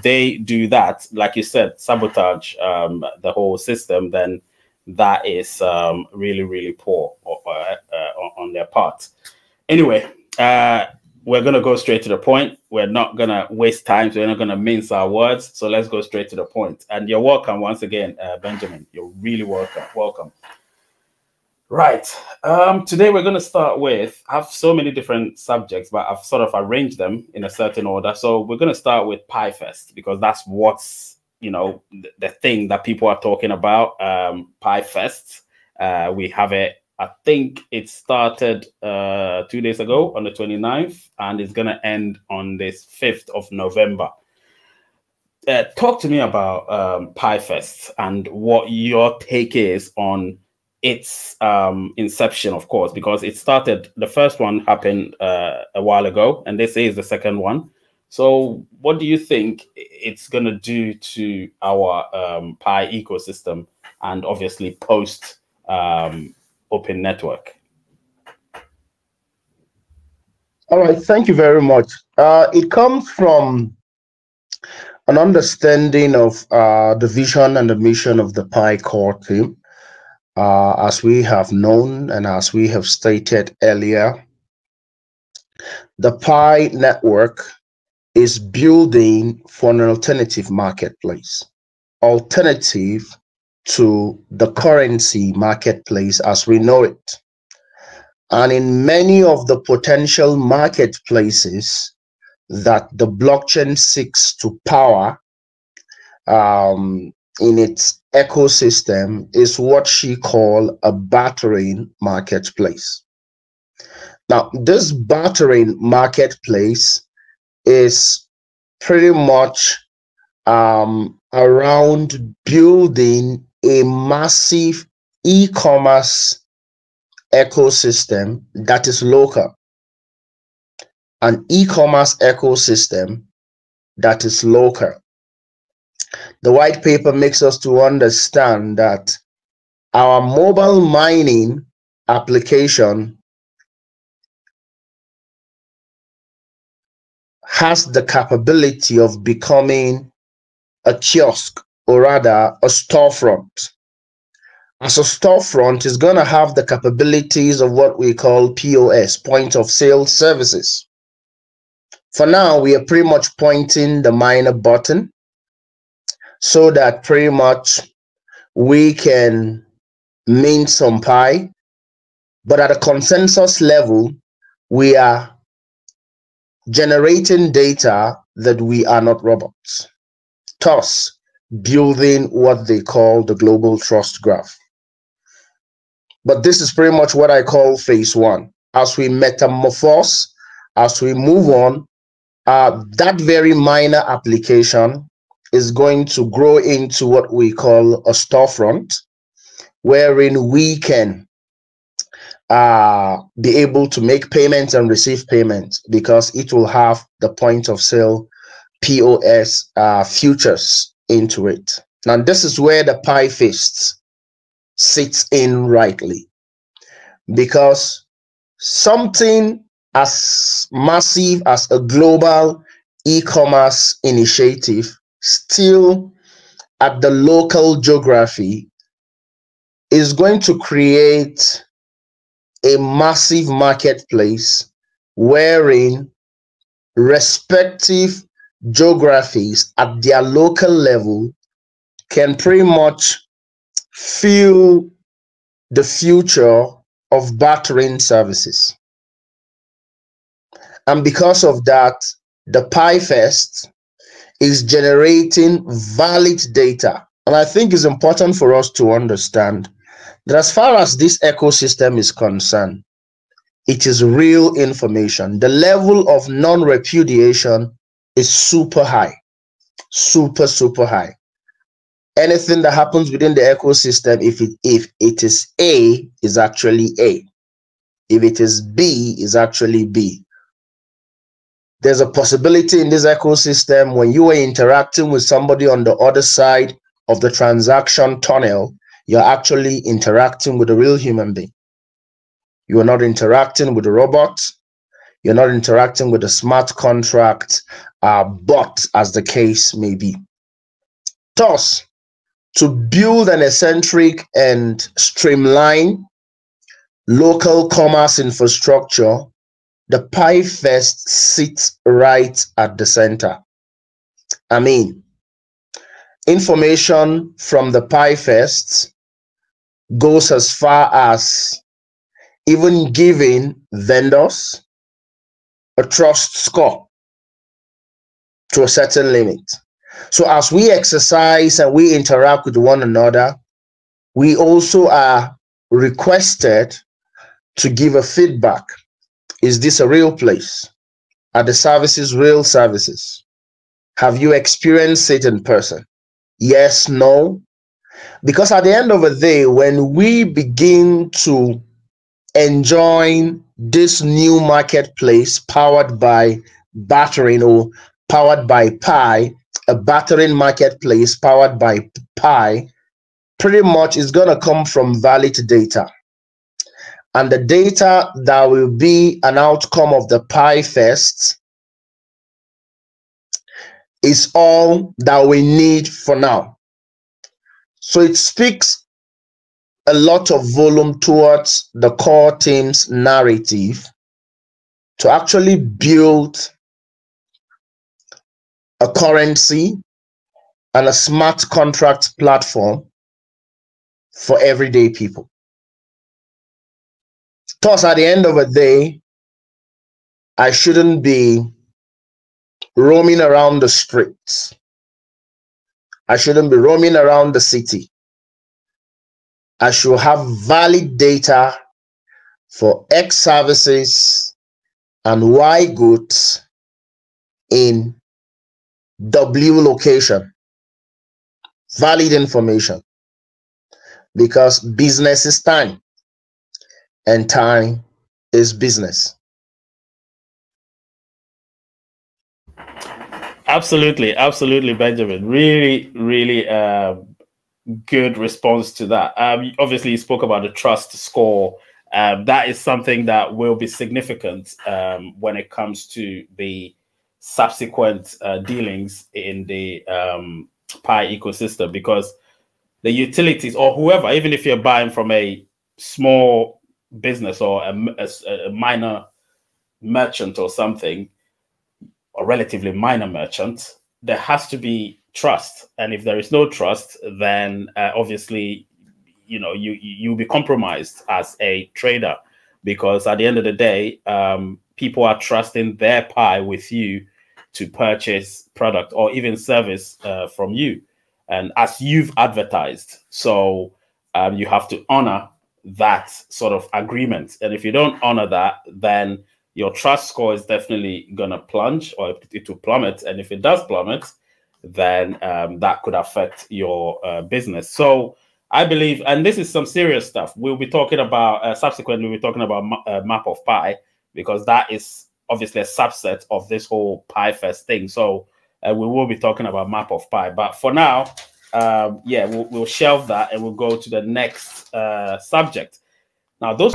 they do that, like you said, sabotage the whole system, then that is really, really poor on their part. Anyway, we're going to go straight to the point. We're not going to waste time. So we're not going to mince our words. So let's go straight to the point. And you're welcome once again, Benjamin. You're really welcome. Welcome. Right. Today we're going to start with, I have so many different subjects, but I've sort of arranged them in a certain order. So we're going to start with PyFest, because that's what's, you know, the thing that people are talking about. PyFest. We have it. I think it started 2 days ago on the 29th, and it's going to end on this 5th of November. Talk to me about PyFest and what your take is on its inception, of course, because it started, the first one happened a while ago, and this is the second one. So what do you think it's going to do to our Pi ecosystem and obviously post Open Network? All right, thank you very much. It comes from an understanding of the vision and the mission of the Pi core team. As we have known and as we have stated earlier, the Pi network is building for an alternative marketplace, alternative to the currency marketplace as we know it. And in many of the potential marketplaces that the blockchain seeks to power in its ecosystem is what she called a bartering marketplace. Now, this bartering marketplace is pretty much around building a massive e-commerce ecosystem that is local, an e-commerce ecosystem that is local. The white paper makes us to understand that our mobile mining application has the capability of becoming a kiosk, or rather a storefront. As a storefront, is going to have the capabilities of what we call POS, point of sale services. For now, we are pretty much pointing the miner button so that pretty much we can mint some Pi, but at a consensus level, we are generating data that we are not robots, thus building what they call the global trust graph. But this is pretty much what I call phase one. As we metamorphose, as we move on, that very minor application is going to grow into what we call a storefront, wherein we can be able to make payments and receive payments, because it will have the point of sale POS futures into it. Now, this is where the PyFest sits in rightly, because something as massive as a global e-commerce initiative still at the local geography is going to create a massive marketplace wherein respective geographies at their local level can pretty much feel the future of bartering services. And because of that, the PyFest is generating valid data. And I think it's important for us to understand that as far as this ecosystem is concerned, it is real information. The level of non-repudiation is super high, super high. Anything that happens within the ecosystem, if it is A, is actually A. If it is B, is actually B. There's a possibility in this ecosystem when you are interacting with somebody on the other side of the transaction tunnel, you're actually interacting with a real human being. You are not interacting with a robot. You're not interacting with a smart contract. but as the case may be. Thus, to build an eccentric and streamline local commerce infrastructure, the Pi Fest sits right at the center. I mean, information from the Pi Fest goes as far as even giving vendors a trust score to a certain limit. So as we exercise and we interact with one another, we also are requested to give a feedback. Is this a real place? Are the services real services? Have you experienced it in person? Yes, no. Because at the end of the day, when we begin to enjoy this new marketplace powered by battering or powered by Pi, a battering marketplace powered by Pi, pretty much is going to come from valid data. And the data that will be an outcome of the Pi Fest is all that we need for now. So it speaks a lot of volume towards the core team's narrative to actually build a currency and a smart contract platform for everyday people. Thus, at the end of the day, I shouldn't be roaming around the streets. I shouldn't be roaming around the city. I should have valid data for X services and Y goods in W location. Valid information. Because business is time and time is business. Absolutely, absolutely, Benjamin. Really, really good response to that. Obviously, you spoke about the trust score. That is something that will be significant when it comes to the subsequent dealings in the Pi ecosystem, because the utilities or whoever, even if you're buying from a small business or a minor merchant or something, a relatively minor merchant, there has to be trust. And if there is no trust, then obviously, you know, you'll be compromised as a trader, because at the end of the day, people are trusting their Pi with you to purchase product or even service from you, and as you've advertised. So you have to honor that sort of agreement. And if you don't honor that, then your trust score is definitely going to plunge, or it will plummet. And if it does plummet, then that could affect your business. So I believe, and this is some serious stuff, we'll be talking about, subsequently, we'll be talking about Map of Pi, because that is obviously a subset of this whole Pi Fest thing. So we will be talking about Map of Pi. But for now, yeah, we'll shelve that and we'll go to the next subject. Now, those...